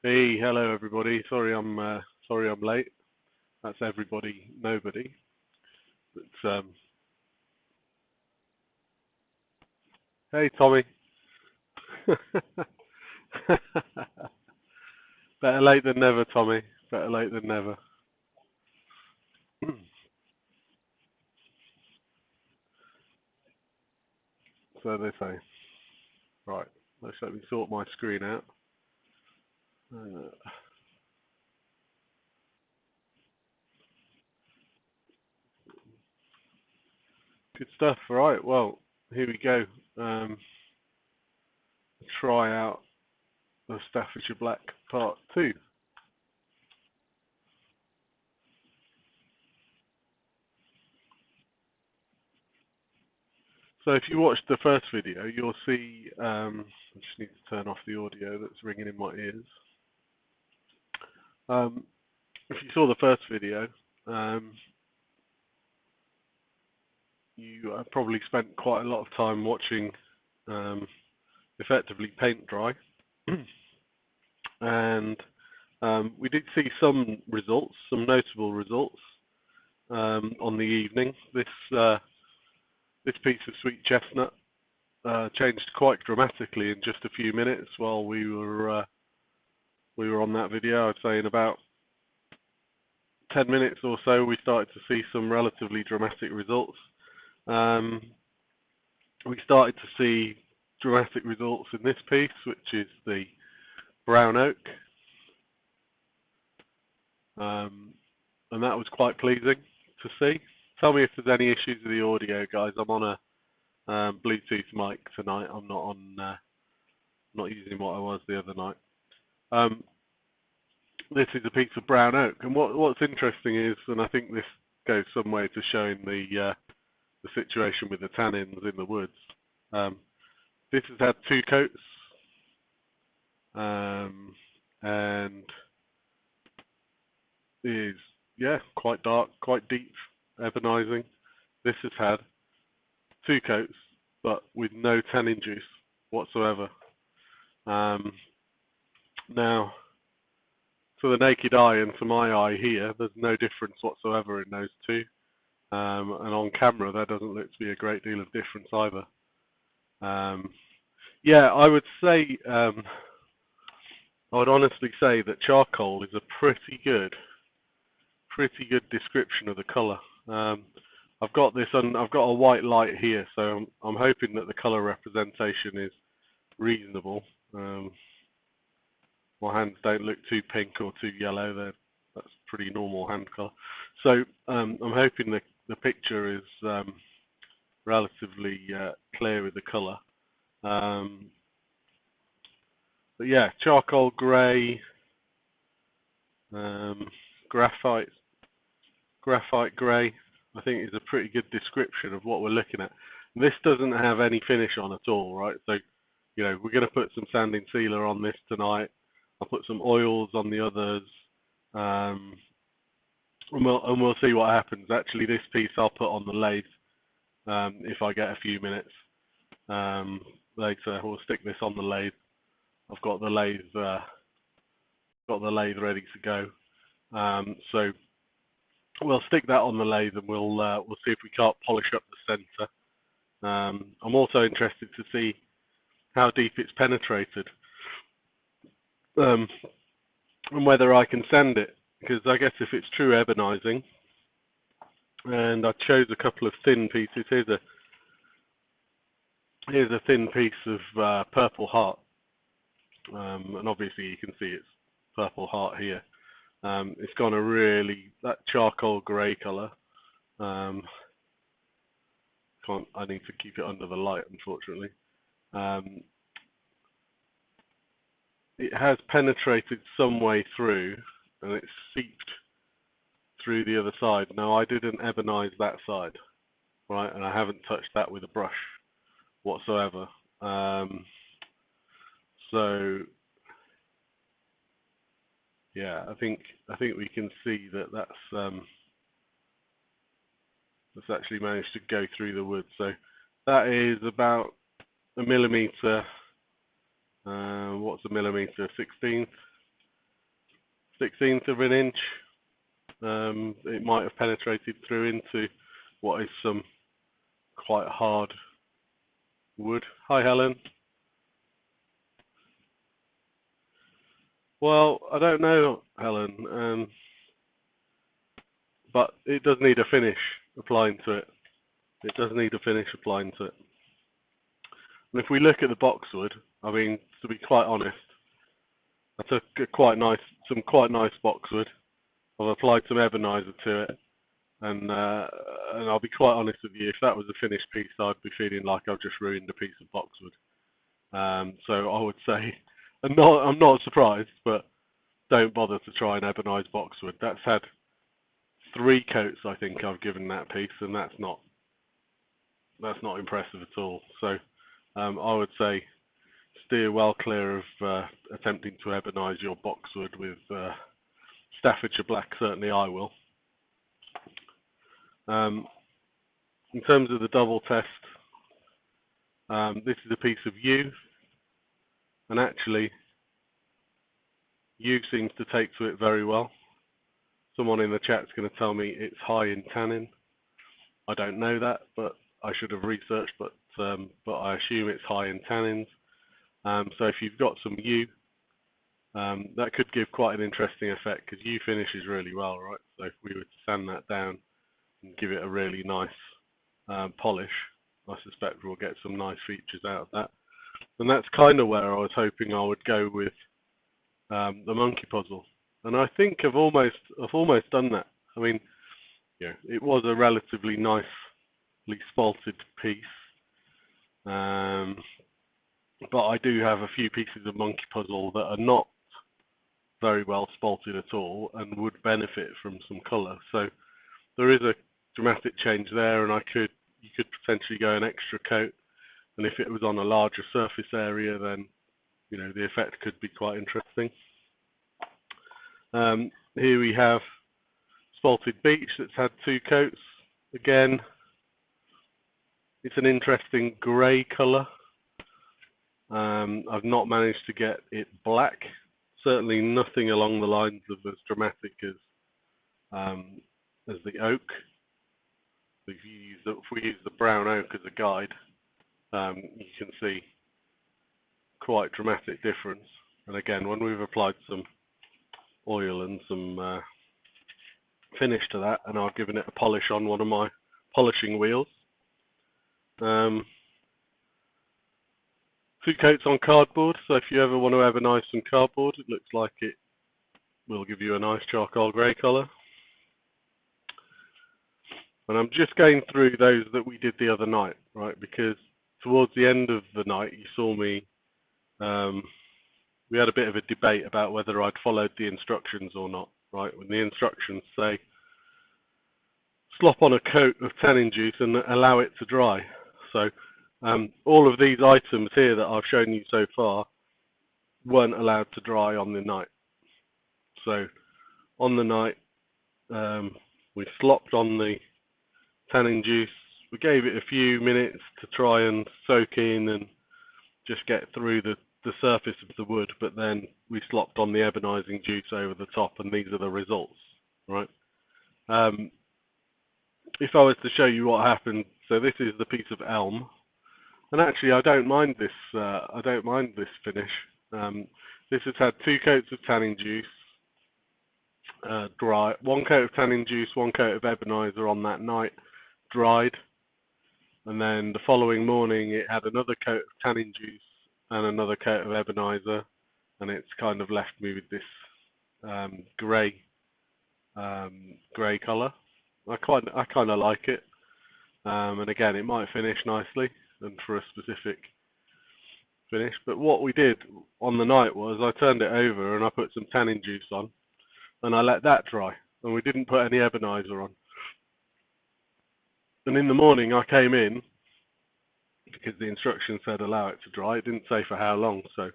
Hey, hello everybody. Sorry I'm late. That's everybody, nobody. But hey Tommy. Better late than never, Tommy. Better late than never. So they say. Right. Let's let me sort my screen out. Good stuff. Right. Well, here we go. Try out the Staffordshire Black Part 2. So if you watched the first video, you'll see. I just need to turn off the audio that's ringing in my ears. Um, if you saw the first video, you probably spent quite a lot of time watching effectively paint dry, and we did see some results, some notable results on the evening. This piece of sweet chestnut changed quite dramatically in just a few minutes while we were on that video. I'd say in about 10 minutes or so, we started to see some relatively dramatic results. We started to see dramatic results in this piece, which is the brown oak, and that was quite pleasing to see. Tell me if there's any issues with the audio, guys. I'm on a Bluetooth mic tonight. I'm not using what I was the other night. This is a piece of brown oak, and what's interesting is, and I think this goes some way to showing the situation with the tannins in the woods. This has had two coats, and is quite dark, quite deep, ebonising. This has had two coats, but with no tannin juice whatsoever. Now, to the naked eye and to my eye here, there's no difference whatsoever in those two. And on camera, there doesn't look to be a great deal of difference either. I would say, I would honestly say that charcoal is a pretty good description of the colour. I've got a white light here, so I'm hoping that the colour representation is reasonable. My hands don't look too pink or too yellow. That's pretty normal hand colour. So I'm hoping the picture is relatively clear with the colour. But yeah, charcoal grey, graphite grey, I think is a pretty good description of what we're looking at. This doesn't have any finish on at all, right? So, we're going to put some sanding sealer on this tonight. I'll put some oils on the others, and we'll see what happens. Actually, this piece I'll put on the lathe if I get a few minutes later. We'll stick this on the lathe. I've got the lathe ready to go. So we'll stick that on the lathe, and we'll see if we can't polish up the centre. I'm also interested to see how deep it's penetrated, and whether I can sand it, because I guess if it's true ebonising, and I chose a couple of thin pieces. Here's a thin piece of purple heart, and obviously you can see it's purple heart here. It's gone that charcoal grey colour. I need to keep it under the light, unfortunately. It has penetrated some way through, and it's seeped through the other side. Now, I didn't ebonise that side, right, and I haven't touched that with a brush whatsoever. So yeah, I think we can see that's actually managed to go through the wood. So that is about a millimetre. What's a millimetre? 16th. 1/16 of an inch. It might have penetrated through into what is some quite hard wood. Hi, Helen. Well, I don't know, Helen, but it does need a finish applying to it. It does need a finish applying to it. And if we look at the boxwood, I mean, to be quite honest, I took some quite nice boxwood. I've applied some ebonizer to it, and I'll be quite honest with you, if that was a finished piece, I'd be feeling like I've just ruined a piece of boxwood. So I would say, I'm not surprised, but don't bother to try and ebonize boxwood. That's had 3 coats, I think, I've given that piece, and that's not impressive at all. So I would say steer well clear of attempting to ebonize your boxwood with Staffordshire Black. Certainly I will. In terms of the double test, this is a piece of yew, and actually yew seems to take to it very well. Someone in the chat's going to tell me it's high in tannin. I don't know that, but I should have researched, but I assume it's high in tannins. So if you've got some yew, that could give quite an interesting effect, because yew finishes really well, right? So if we were to sand that down and give it a really nice polish, I suspect we'll get some nice features out of that. And that's kind of where I was hoping I would go with the monkey puzzle. And I think I've almost done that. I mean, yeah, it was a relatively nicely spalted piece, but I do have a few pieces of monkey puzzle that are not very well spalted at all and would benefit from some colour. So there is a dramatic change there, and you could potentially go an extra coat, and if it was on a larger surface area, then the effect could be quite interesting. Here we have spalted beech that's had 2 coats. Again, it's an interesting grey colour. I've not managed to get it black. Certainly nothing along the lines of as dramatic as the oak. If we use the brown oak as a guide, you can see quite dramatic difference. And again, when we've applied some oil and some finish to that, and I've given it a polish on one of my polishing wheels. 2 coats on cardboard, so if you ever want to ebonize some cardboard, it looks like it will give you a nice charcoal grey colour. And I'm just going through those that we did the other night, right, because towards the end of the night you saw me, we had a bit of a debate about whether I'd followed the instructions or not, right? When the instructions say slop on a coat of tannin juice and allow it to dry. So all of these items here that I've shown you so far weren't allowed to dry on the night. So on the night, we slopped on the tannin juice. We gave it a few minutes to try and soak in and just get through the surface of the wood, but then we slopped on the ebonizing juice over the top, and these are the results, right? If I was to show you what happened, so this is the piece of elm, and actually I don't mind this finish. This has had 2 coats of tannin juice, dry, 1 coat of tannin juice, 1 coat of ebonizer on that night, dried, and then the following morning it had another coat of tannin juice and another coat of ebonizer, and it's kind of left me with this grey colour. I kind of like it, and again, it might finish nicely and for a specific finish. But what we did on the night was I turned it over and I put some tannin juice on, and I let that dry, and we didn't put any ebonizer on. And in the morning I came in, because the instructions said allow it to dry. It didn't say for how long, so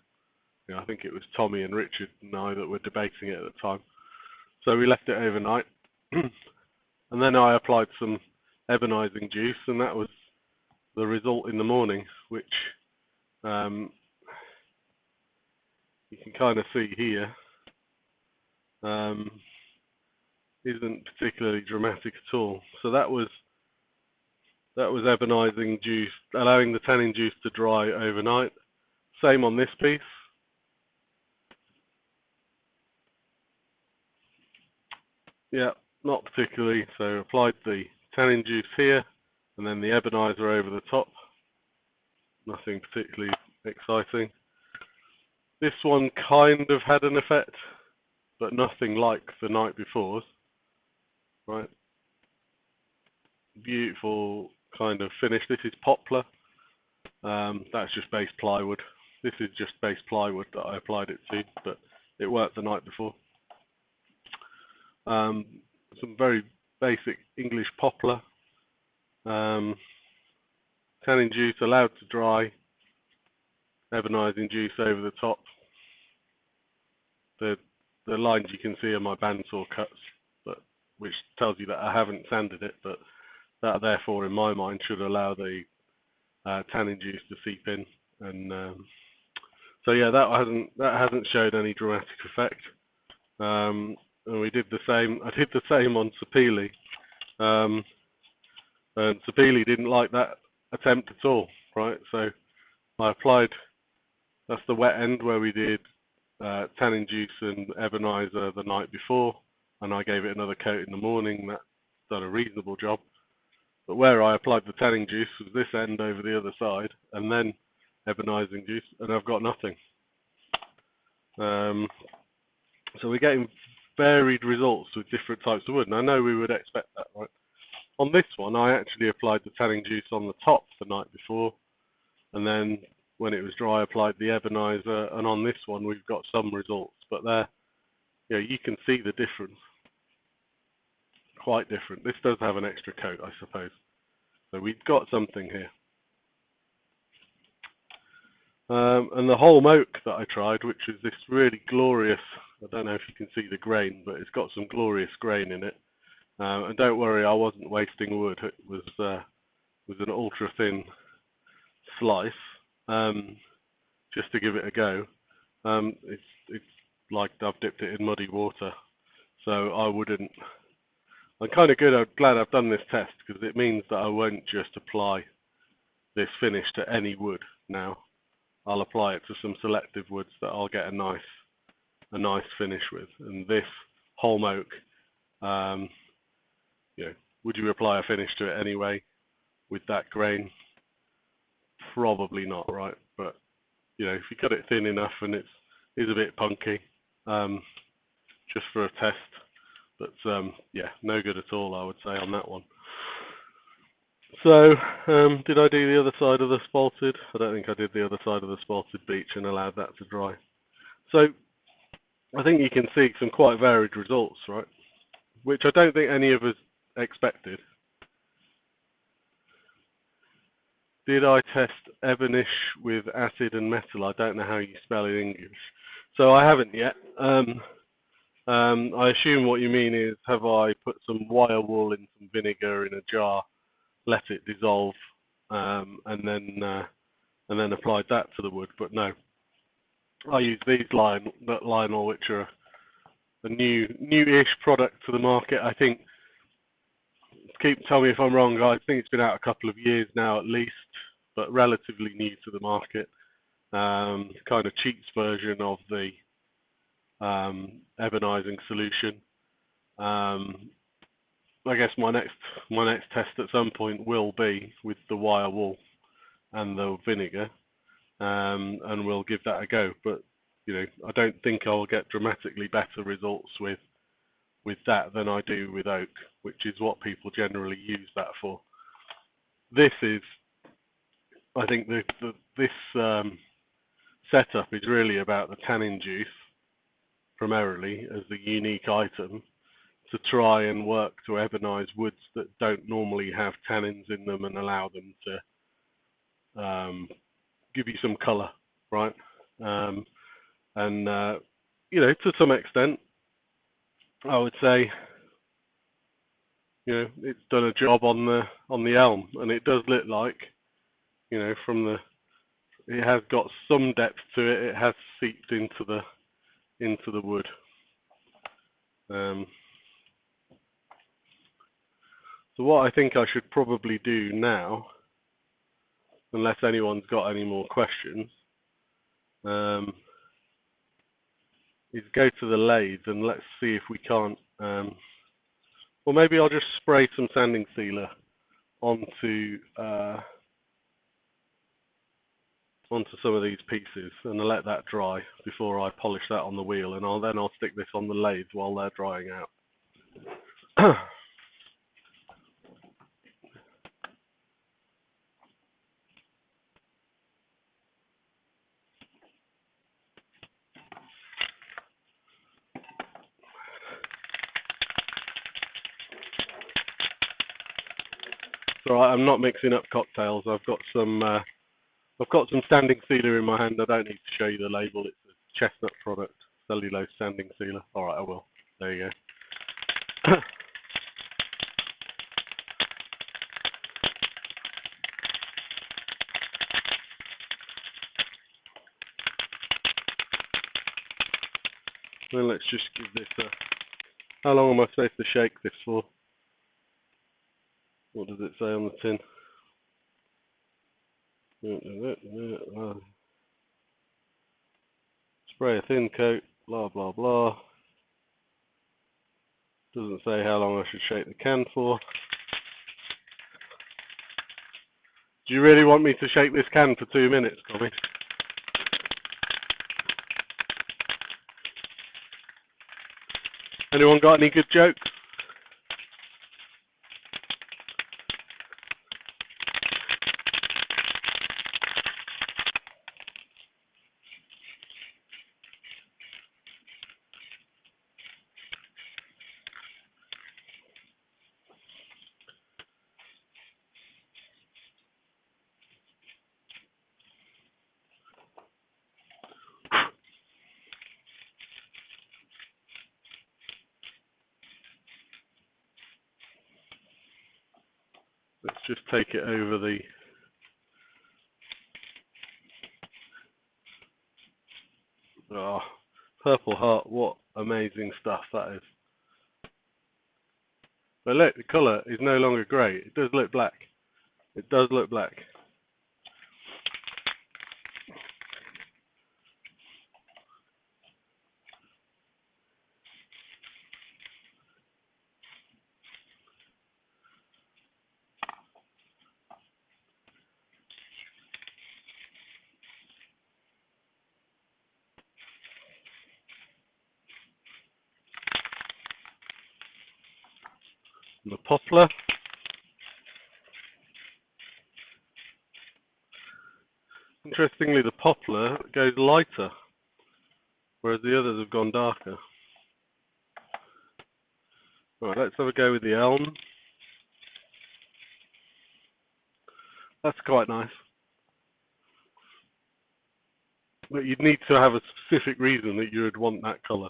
I think it was Tommy and Richard and I that were debating it at the time. So we left it overnight, and then I applied some ebonizing juice, and that was the result in the morning, which you can kind of see here. isn't particularly dramatic at all. So that was ebonising juice, allowing the tannin juice to dry overnight. Same on this piece. Yeah, not particularly. So applied the tannin juice here, and then the ebonizer over the top. Nothing particularly exciting. This one kind of had an effect, but nothing like the night before's. Right, beautiful kind of finish. This is poplar. That's just base plywood. This is just base plywood that I applied it to, but it worked the night before. Some very basic English poplar. Tannin juice allowed to dry. Ebonising juice over the top. The lines you can see are my bandsaw cuts, but which tells you that I haven't sanded it, but that therefore in my mind should allow the tannin juice to seep in, and so yeah, that hasn't showed any dramatic effect. And we did the same. I did the same on Sapele, and Sapele didn't like that attempt at all. Right, so I applied. That's the wet end where we did tannin juice and ebonizer the night before, and I gave it another coat in the morning. That's done a reasonable job. But where I applied the tannin juice was this end over the other side, and then ebonising juice, and I've got nothing. So we're getting varied results with different types of wood, and I know we would expect that, right? On this one, I actually applied the tannin juice on the top the night before, and then when it was dry, I applied the ebonizer, and on this one, we've got some results, but there, you can see the difference. Quite different. This does have an extra coat, I suppose. So we've got something here. And the whole oak that I tried, which is this really glorious, I don't know if you can see the grain, but it's got some glorious grain in it. And don't worry, I wasn't wasting wood. It was an ultra thin slice, just to give it a go. It's like I've dipped it in muddy water, so I wouldn't. I'm kind of glad I've done this test, because it means that I won't just apply this finish to any wood now. I'll apply it to some selective woods that I'll get a nice finish with. And this holm oak, would you apply a finish to it anyway with that grain? Probably not, right? But if you cut it thin enough and it is a bit punky, just for a test. But yeah, no good at all, I would say, on that one. So, did I do the other side of the spalted? I don't think I did the other side of the spalted beech and allowed that to dry. So, I think you can see some quite varied results, right? Which I don't think any of us expected. Did I test ebonish with acid and metal? I don't know how you spell it in English. So I haven't yet. I assume what you mean is, have I put some wire wool in some vinegar in a jar, let it dissolve, and then applied that to the wood? But no, I use these Lionel, which are a new-ish product to the market. I think. Tell me if I'm wrong, guys. I think it's been out a couple of years now, at least, but relatively new to the market. Kind of cheats version of the ebonising solution. I guess my next test at some point will be with the wire wool and the vinegar, and we'll give that a go. But I don't think I'll get dramatically better results with that than I do with oak, which is what people generally use that for. This is, I think, this setup is really about the tannin juice primarily as the unique item to try and work to ebonise woods that don't normally have tannins in them and allow them to give you some colour, right? And to some extent, I would say, it's done a job on the elm, and it does look like, it has got some depth to it. It has seeped into the wood. So what I think I should probably do now, unless anyone's got any more questions, is go to the lathe and let's see if we can't, well, maybe I'll just spray some sanding sealer onto some of these pieces and I'll let that dry before I polish that on the wheel, and I'll stick this on the lathe while they're drying out. So I'm not mixing up cocktails. I've got some standing sealer in my hand. I don't need to show you the label. It's a chestnut product, cellulose standing sealer. All right, I will. There you go. Then let's just give this a... How long am I supposed to shake this for? What does it say on the tin? Spray a thin coat, blah, blah, blah. Doesn't say how long I should shake the can for. Do you really want me to shake this can for 2 minutes, Tommy? Anyone got any good jokes? Let's just take it over the... Oh, Purple Heart, what amazing stuff that is. But look, the colour is no longer grey. It does look black. It does look black. And the poplar. Interestingly, the poplar goes lighter, whereas the others have gone darker. Right, let's have a go with the elm. That's quite nice. But you'd need to have a specific reason that you would want that colour.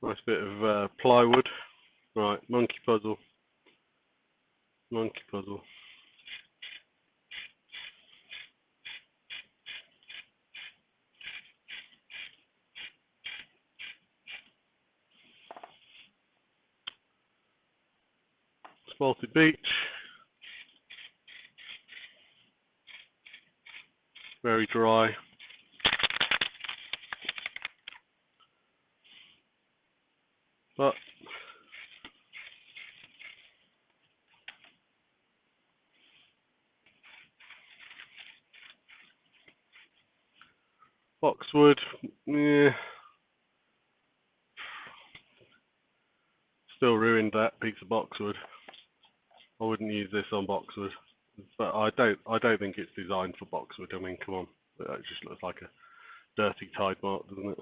Nice bit of plywood. Right, monkey puzzle. Monkey puzzle. Spalted beach. Very dry. But boxwood, yeah. Still ruined that piece of boxwood. I wouldn't use this on boxwood. But I don't think it's designed for boxwood. I mean, come on. That just looks like a dirty Tide mark, doesn't it?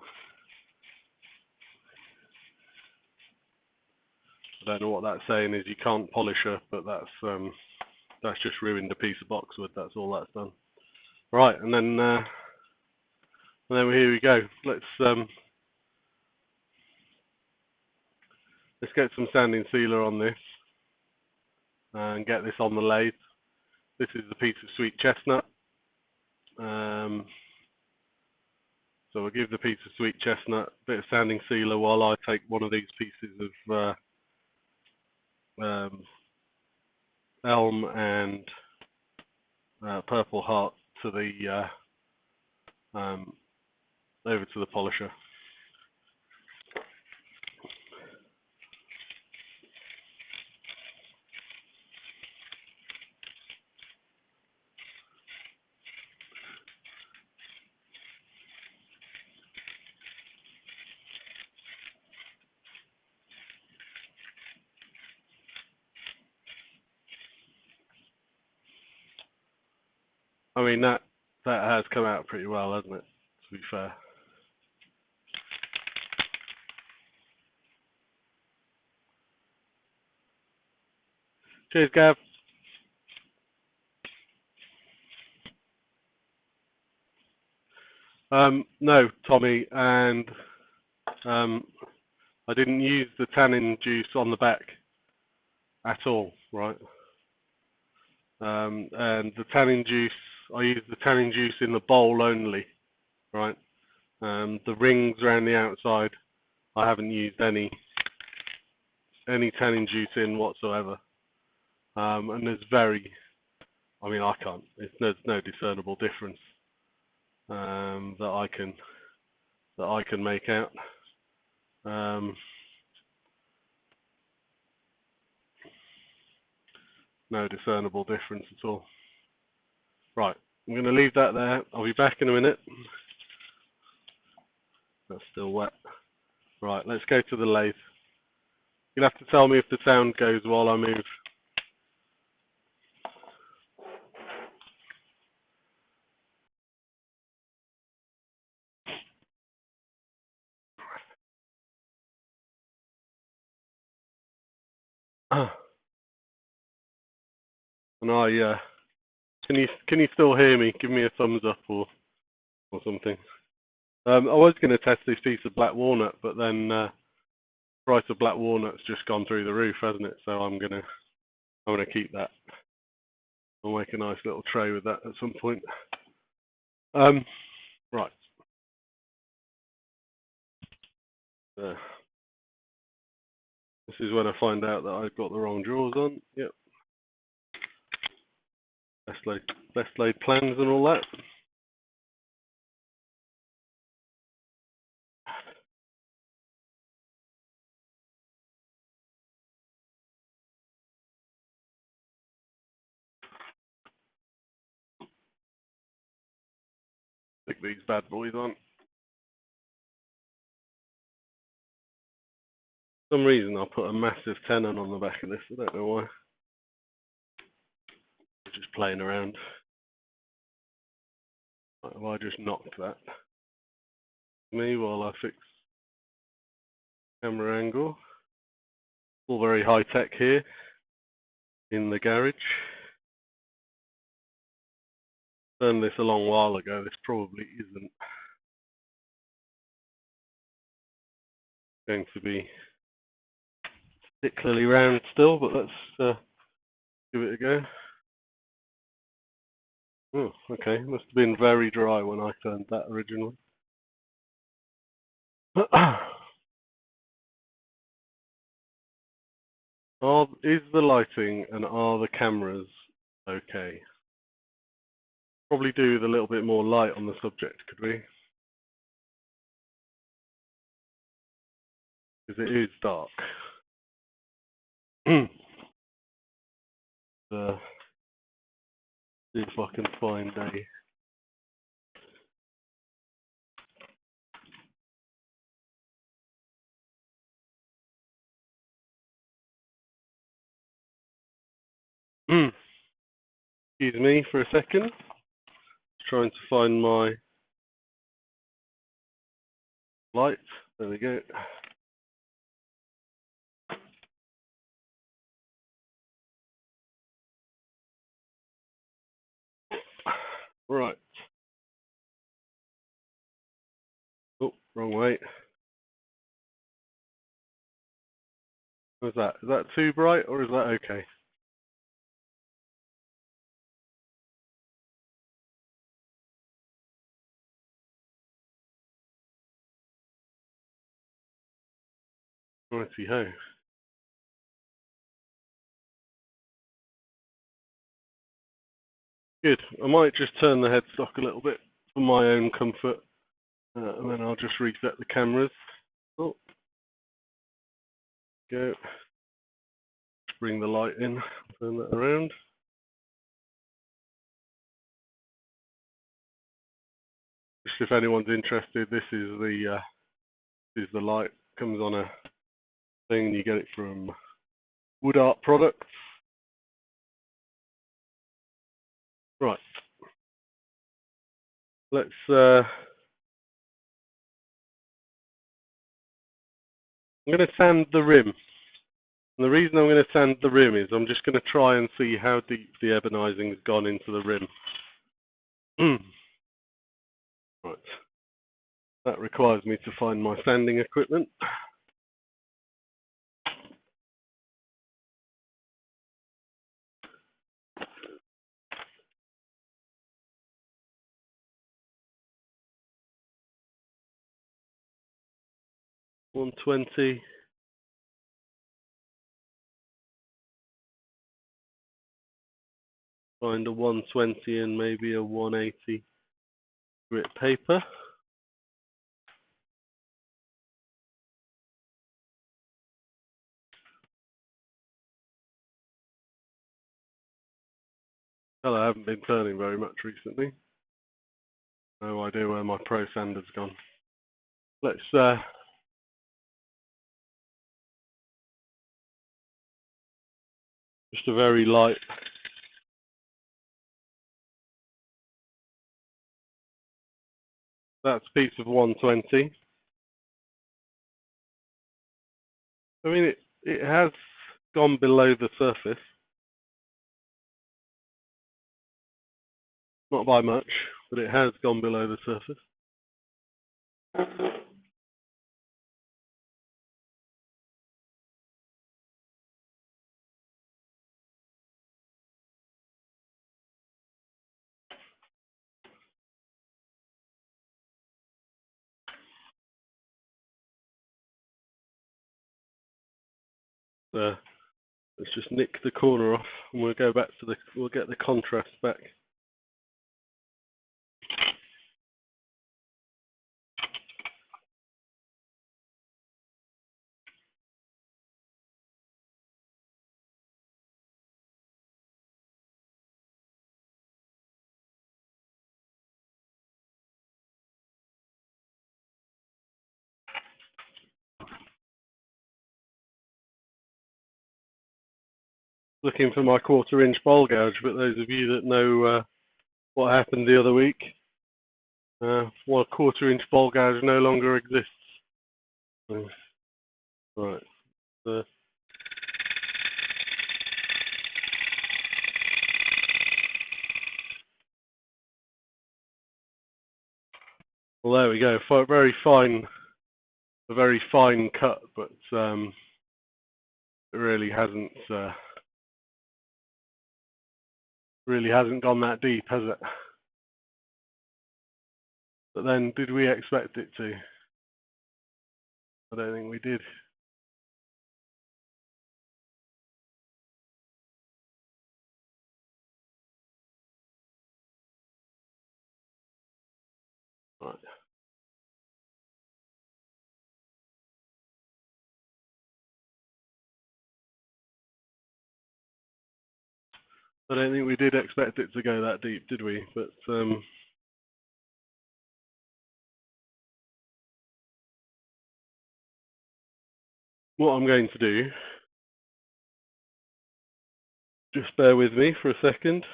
I don't know what that's saying is you can't polish her, but that's just ruined a piece of boxwood. That's all that's done. Right, and then here we go. Let's get some sanding sealer on this and get this on the lathe. This is the piece of sweet chestnut. So I'll give the piece of sweet chestnut a bit of sanding sealer while I take one of these pieces of elm and purple heart to the over to the polisher. I mean, that has come out pretty well, hasn't it, to be fair. Cheers, Gav. No, Tommy, and I didn't use the tannin juice on the back at all, right? And the tannin juice, I used the tannin juice in the bowl only, right? The rings around the outside, I haven't used any tannin juice in whatsoever. And there's I mean, I can't. There's no discernible difference that I can make out. No discernible difference at all. Right, I'm going to leave that there. I'll be back in a minute. That's still wet. Right, let's go to the lathe. You'll have to tell me if the sound goes while I move. And can you still hear me? Give me a thumbs up or something. I was going to test this piece of black walnut, but then price of black walnut's just gone through the roof, hasn't it? So I'm gonna keep that. I'll make a nice little tray with that at some point. Right. This is when I find out that I've got the wrong drawers on. Yep. Best laid plans and all that. Stick these bad boys on. For some reason I put a massive tenon on the back of this. I don't know why. Just playing around. Have I just knocked that? Me while I fix camera angle. All very high tech here in the garage. Done this a long while ago. This probably isn't going to be particularly round still, but let's give it a go. Oh, okay. Must have been very dry when I turned that originally. Is the lighting and are the cameras okay? Probably do with a little bit more light on the subject, could we? Because it is dark. See if I can find a... Excuse me for a second. Trying to find my light. There we go. Right. Oh, wrong way. What's that? Is that too bright or is that okay? Righty ho. Good. I might just turn the headstock a little bit for my own comfort, and then I'll just reset the cameras. Oh, go. Just bring the light in. Turn that around. Just if anyone's interested, this is the light. Comes on a thing. You get it from Wood Art Products. Right. Let's. I'm going to sand the rim. And the reason I'm going to sand the rim is I'm just going to try and see how deep the ebonising has gone into the rim. Right. That requires me to find my sanding equipment. $120. Find a 120 and maybe a 180 grit paper. Well, I haven't been turning very much recently. No idea where my Pro Sander's gone. Let's just a very light. That's a piece of 120. I mean, it has gone below the surface. Not by much, but it has gone below the surface. Let's just nick the corner off, and we'll go back to we'll get the contrast back. Looking for my 1/4 inch bowl gouge, but those of you that know what happened the other week, well, 1/4 inch bowl gouge no longer exists. Right. Well, there we go. A very fine cut, but it really hasn't gone that deep, has it? But then, did we expect it to? I don't think we did. Right. I don't think we did expect it to go that deep, did we? But what I'm going to do, just bear with me for a second.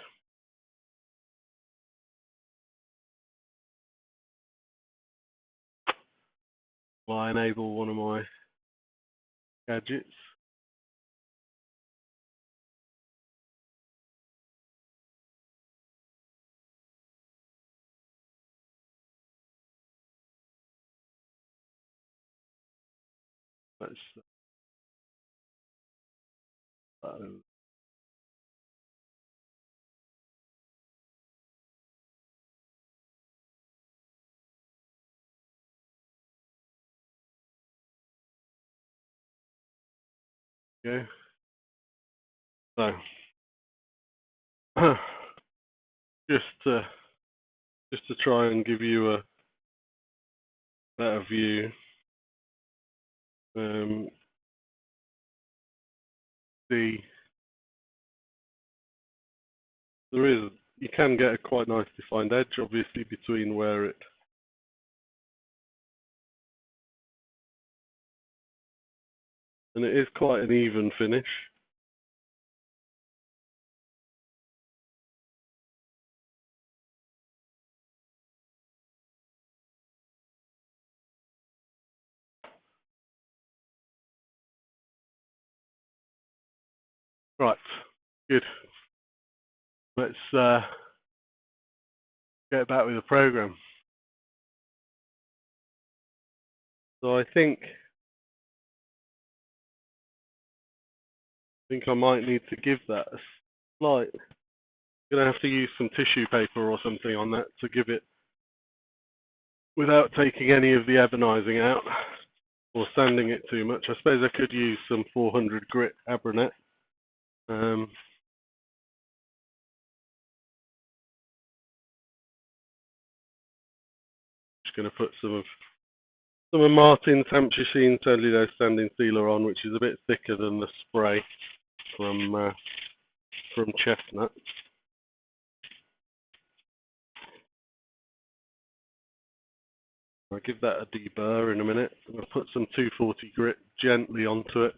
While I enable one of my gadgets. Let's Okay. So just to try and give you a better view, the you can get a quite nice defined edge, obviously, between where it and it is quite an even finish. Right, good. Let's get back with the program. So I think I might need to give that a slight. I'm gonna have to use some tissue paper or something on that to give it without taking any of the ebonising out or sanding it too much. I suppose I could use some 400 grit Abranet. Just going to put some of Martin's Hampshire Sheen cellulose sanding sealer on, which is a bit thicker than the spray from Chestnut. I'll give that a deburr in a minute. I'll put some 240 grit gently onto it.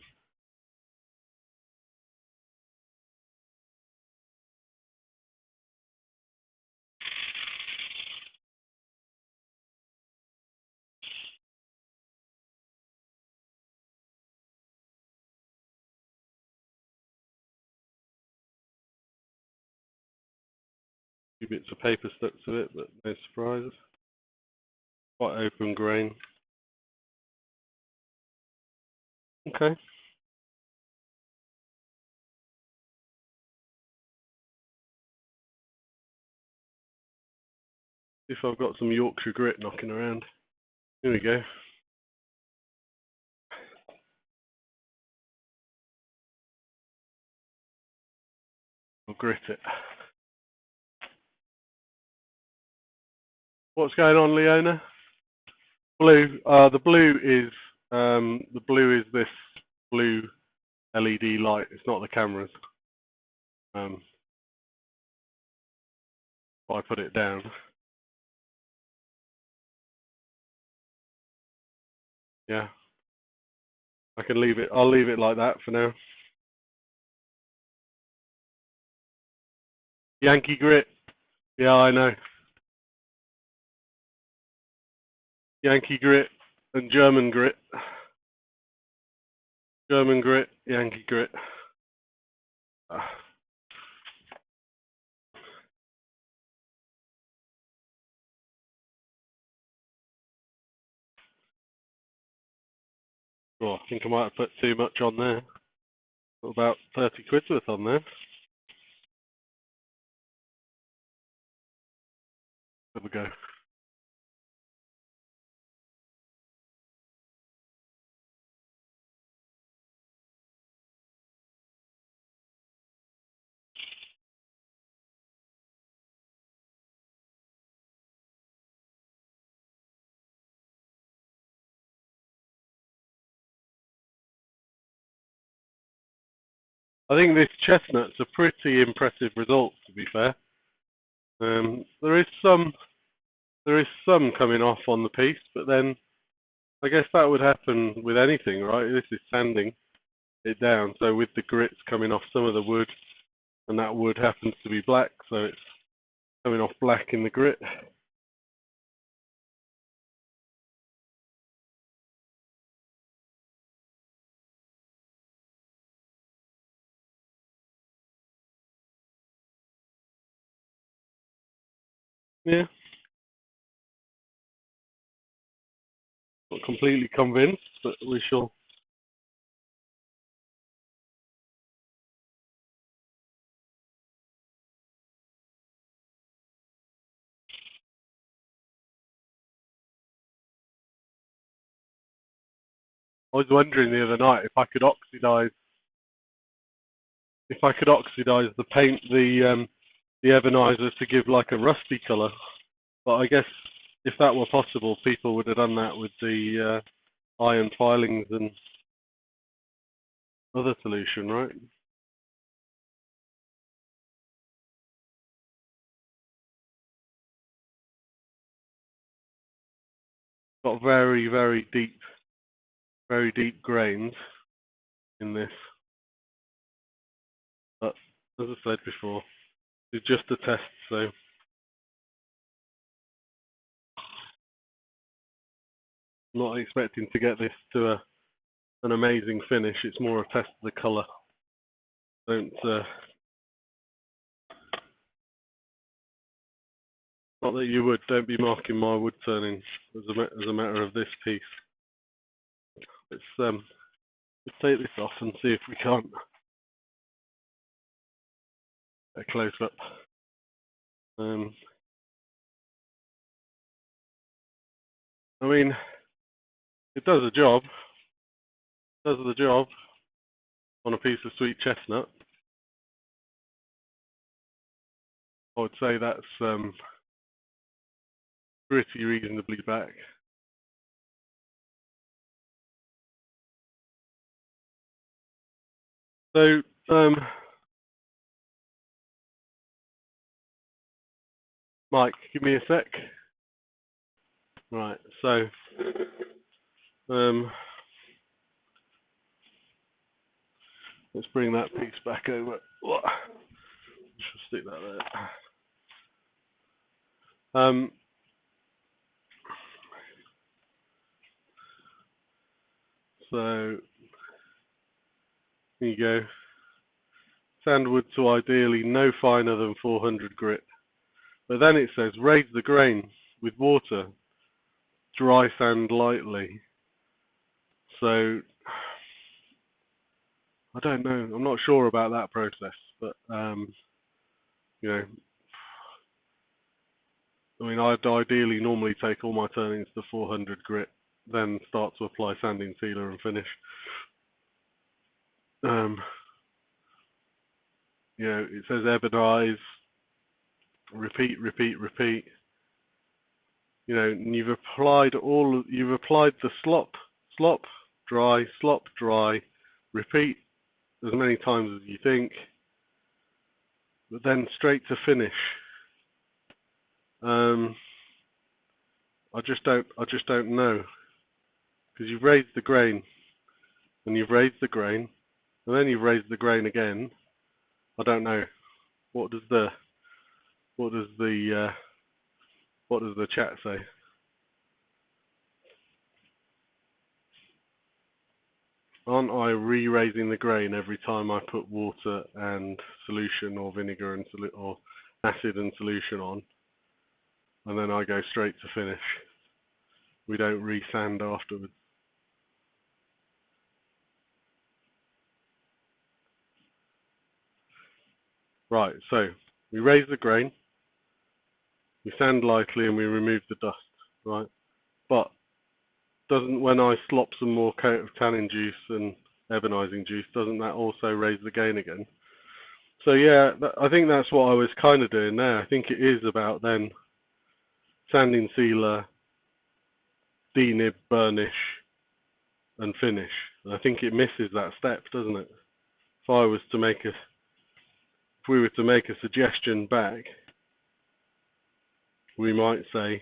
A few bits of paper stuck to it, but no surprises. Quite open grain. Okay. See if I've got some Yorkshire grit knocking around. Here we go. I'll grit it. What's going on, Leona? Blue. The blue is this blue LED light. It's not the cameras. If I put it down. Yeah. I can leave it. I'll leave it like that for now. Yankee grit. Yeah, I know. Yankee grit and German grit. German grit, Yankee grit. Oh, I think I might have put too much on there. Put about 30 quid's worth on there. There we go. I think this chestnut's a pretty impressive result, to be fair. There is some coming off on the piece, but then I guess that would happen with anything, right? This is sanding it down, so with the grits coming off some of the wood, and that wood happens to be black, so it's coming off black in the grit. Yeah, not completely convinced, but we shall. I was wondering the other night if I could oxidize if I could oxidize the paint, the ebonizer to give like a rusty colour. But I guess if that were possible, people would have done that with the iron filings and other solution, right? Got very, very deep grains in this. But as I said before, it's just a test, so I'm not expecting to get this to an amazing finish. It's more a test of the colour. Don't not that you would. Don't be marking my wood turning as a matter of this piece. Let's take this off and see if we can't get a close up. I mean, it does the job. Does the job on a piece of sweet chestnut. I would say that's pretty reasonably back. So, Mike, give me a sec. Right, so, let's bring that piece back over. Just stick that there. So, here you go. Sandwood to ideally no finer than 400 grit. But then it says raise the grain with water, dry sand lightly. So I don't know. I'm not sure about that process, but you know, I mean, I'd ideally normally take all my turnings to 400 grit, then start to apply sanding sealer and finish. You know, it says ebonize, repeat. You know, and you've applied the slop, dry, repeat as many times as you think, but then straight to finish. I just don't know, because you've raised the grain, and you've raised the grain, and then you've raised the grain again. I don't know. What does the chat say? Aren't I re-raising the grain every time I put water and solution or vinegar and or acid and solution on, and then I go straight to finish? We don't re-sand afterwards. Right, so we raise the grain, we sand lightly, and we remove the dust, right? But when I slop some more coat of tannin juice and ebonising juice, doesn't that also raise the grain again? So yeah, I think that's what I was kind of doing there. I think it is about then sanding sealer, denib, burnish, and finish. And I think it misses that step, doesn't it? If we were to make a suggestion back, we might say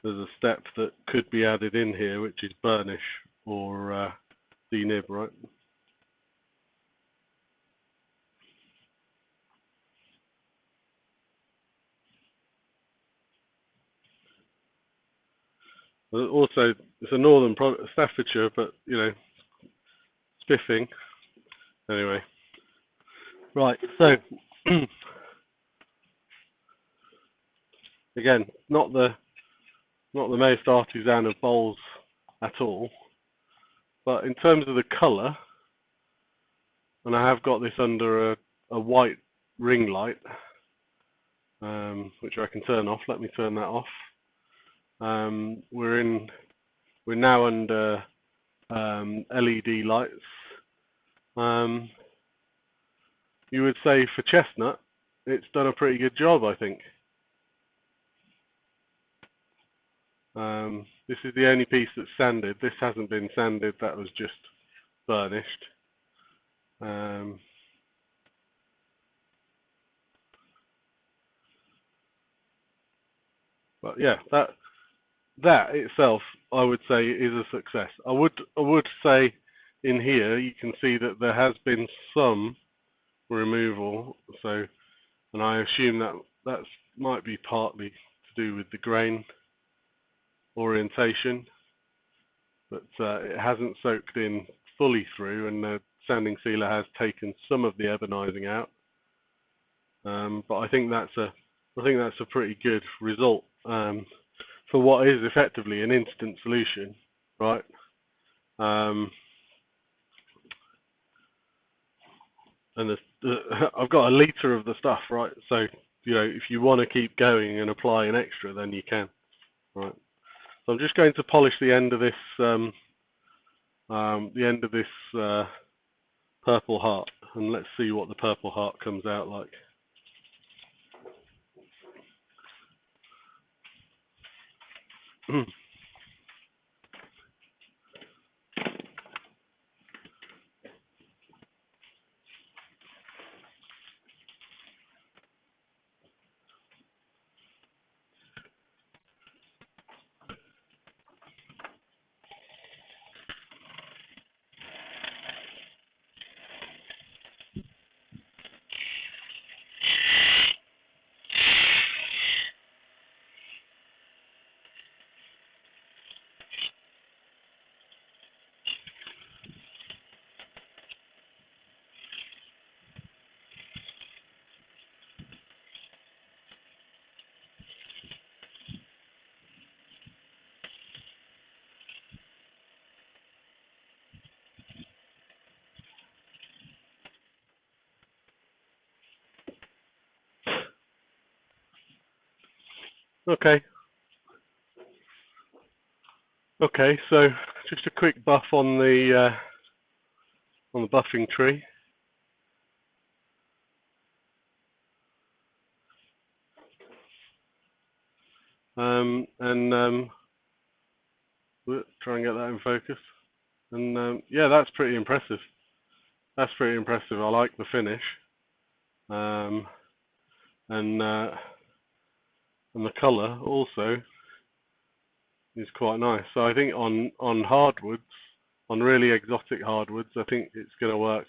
there's a step that could be added in here, which is burnish or denib, right? Also, it's a northern Staffordshire, but you know, spiffing. Anyway, right. So again, not the most artisan of bowls at all, but in terms of the colour, and I have got this under a white ring light, which I can turn off. Let me turn that off. We're now under LED lights, you would say for chestnut, it's done a pretty good job, I think. This is the only piece that's sanded. This hasn't been sanded, that was just burnished. But yeah, that itself, I would say, is a success. I would say in here you can see that there has been some removal. So, and I assume that might be partly to do with the grain orientation, but it hasn't soaked in fully through, and the sanding sealer has taken some of the ebonising out. But I think that's a pretty good result for what is effectively an instant solution, right? And I've got a litre of the stuff, right? So if you want to keep going and apply an extra, then you can, right? So I'm just going to polish the end of this purple heart, and let's see what the purple heart comes out like. Okay, so just a quick buff on the buffing tree. We'll try and get that in focus. And yeah, that's pretty impressive. I like the finish. And the colour also is quite nice. So I think on hardwoods, on really exotic hardwoods, I think it's going to work.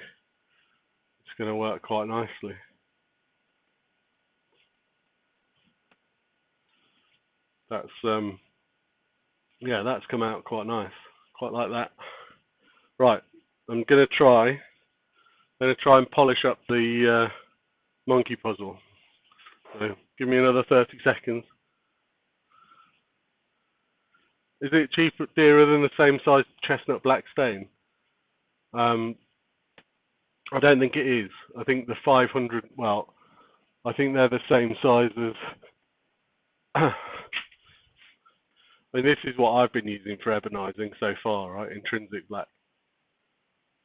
It's going to work quite nicely. That's yeah, that's come out quite nice. Quite like that. Right, I'm going to try and polish up the monkey puzzle. So give me another 30 seconds. Is it cheaper, dearer than the same size chestnut black stain? I don't think it is. I think the 500, well, I think they're the same size as, I mean, this is what I've been using for ebonising so far, right? Intrinsic black,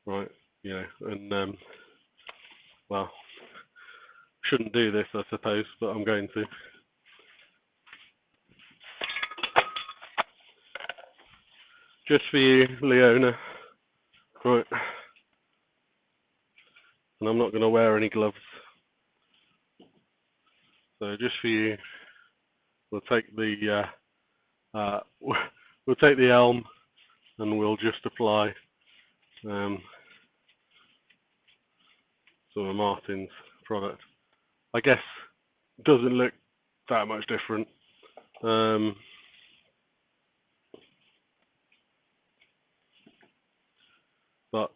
right? And, well, shouldn't do this, I suppose, but I'm going to. Just for you, Leona. Right. And I'm not going to wear any gloves. So just for you, we'll take the elm, and we'll just apply some of Martin's product. I guess it doesn't look that much different. But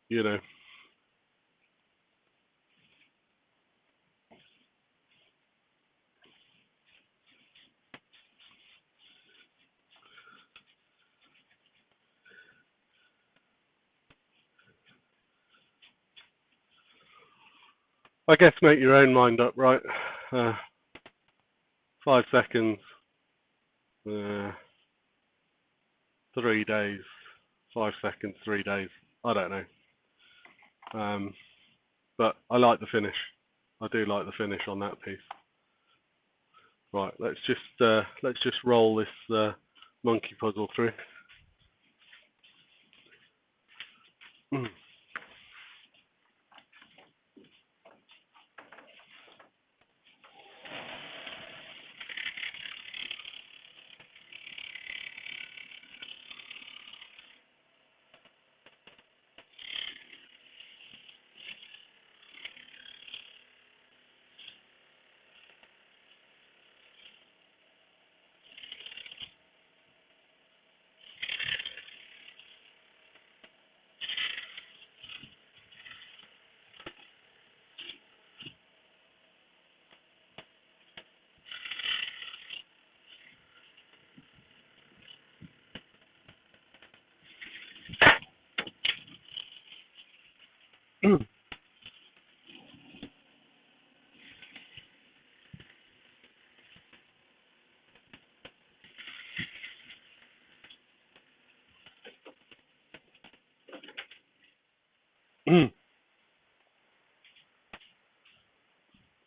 you know, I guess make your own mind up, right? 5 seconds, 3 days, 5 seconds, 3 days. I don't know. But I like the finish. I do like the finish on that piece. Right, let's just roll this monkey puzzle through.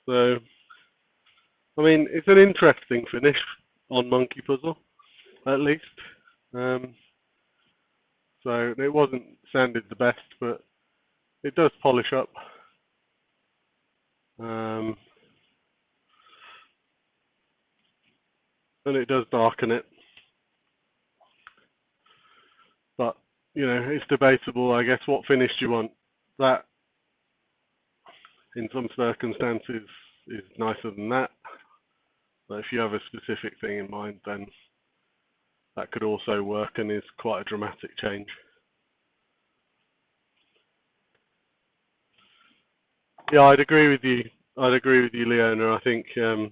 So, I mean, it's an interesting finish on Monkey Puzzle, at least. So it wasn't sanded the best, but it does polish up. And it does darken it. But, you know, it's debatable, I guess, what finish do you want? That, in some circumstances, is nicer than that. But if you have a specific thing in mind, then that could also work and is quite a dramatic change. Yeah, I'd agree with you. Leona. I think I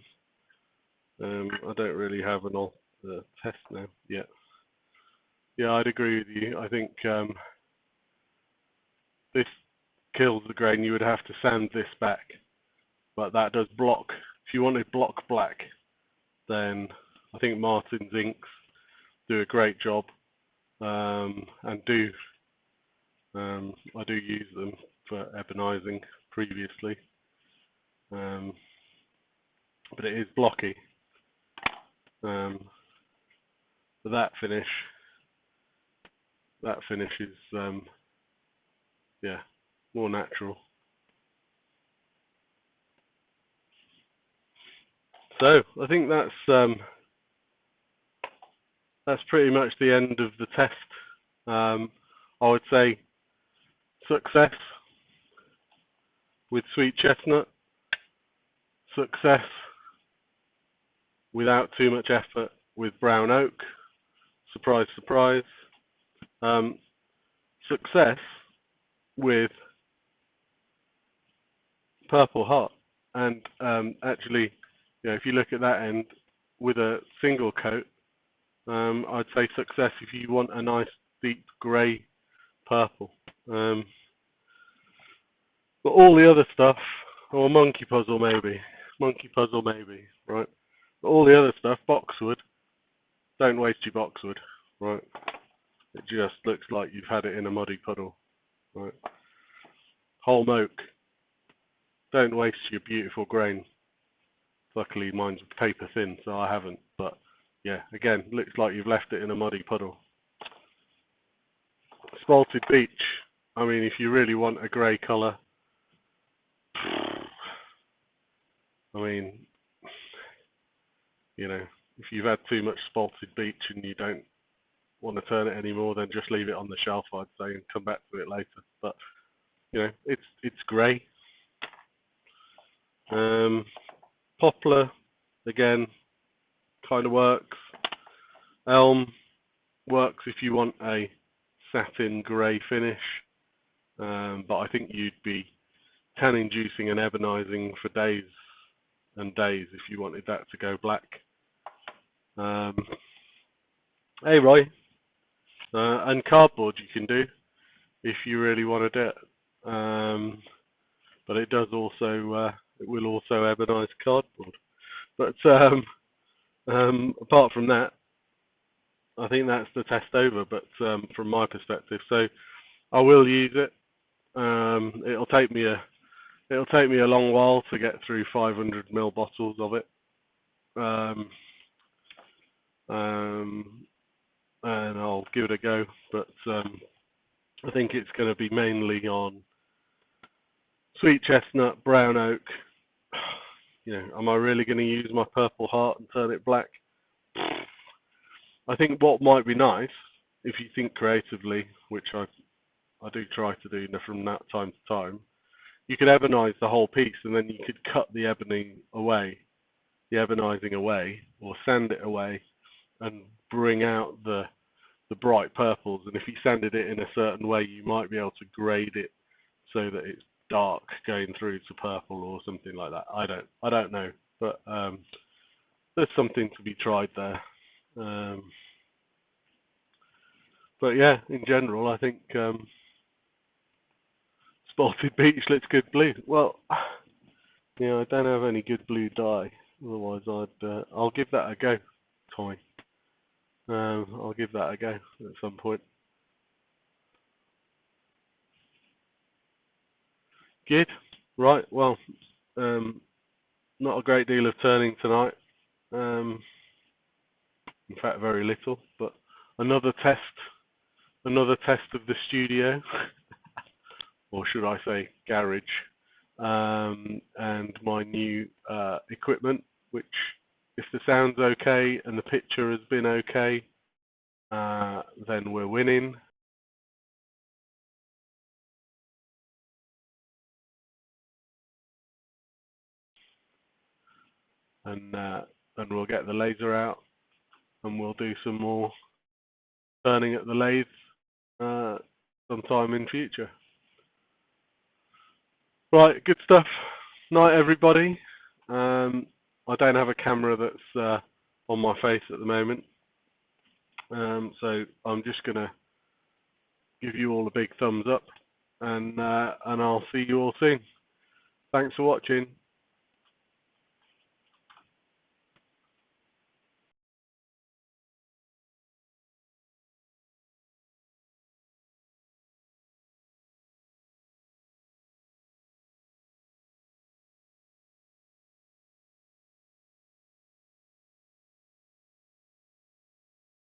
don't really have an test now yet. Yeah, I'd agree with you. I think this kills the grain. You would have to sand this back, but that does block. If you wanted block black, then I think Martin's inks do a great job, and I do use them for ebonising previously, but it is blocky. But that finish is yeah, more natural. So I think that's pretty much the end of the test. I would say success with sweet chestnut, success without too much effort with brown oak, surprise, surprise. Success with purple heart, and actually, you know, if you look at that end with a single coat, I'd say success if you want a nice deep grey purple. But all the other stuff, or monkey puzzle maybe, right? But all the other stuff, boxwood, don't waste your boxwood, right? It just looks like you've had it in a muddy puddle, right? Holm oak, don't waste your beautiful grain. Luckily mine's paper thin, so I haven't, but yeah, again, looks like you've left it in a muddy puddle. Spalted beech, I mean, if you really want a grey colour, I mean, you know, if you've had too much spalted beech and you don't want to turn it anymore, then just leave it on the shelf, I'd say, and come back to it later. But you know, it's grey. Poplar, again, kind of works. Elm works if you want a satin grey finish, but I think you'd be tan inducing and ebonising for days and days if you wanted that to go black. Hey Roy, and cardboard you can do if you really want to do it. but it does also it will also ebonize cardboard. But apart from that, I think that's the test over. But from my perspective, so I will use it. It'll take me a long while to get through 500 ml bottles of it. And I'll give it a go, but I think it's going to be mainly on sweet chestnut, brown oak. Am I really going to use my Purple Heart and turn it black? I think what might be nice, if you think creatively, which I do try to do from that time to time, you could ebonize the whole piece, and then you could cut the ebonizing away, or sand it away, and bring out the bright purples. And if you sanded it in a certain way, you might be able to grade it so that it's dark going through to purple or something like that. I don't know, but there's something to be tried there. But yeah, in general, I think Spotted Beach looks good blue. Well, I don't have any good blue dye. Otherwise, I'll give that a go, Tommy. I'll give that a go at some point. Good. Right. Well, not a great deal of turning tonight. In fact, very little. But another test of the studio, or should I say garage, and my new equipment, which, if the sound's okay and the picture has been okay, then we're winning. And we'll get the laser out, and we'll do some more turning at the lathe sometime in future. Right, good stuff. Night, everybody. I don't have a camera that's on my face at the moment, so I'm just gonna give you all a big thumbs up, and I'll see you all soon. Thanks for watching.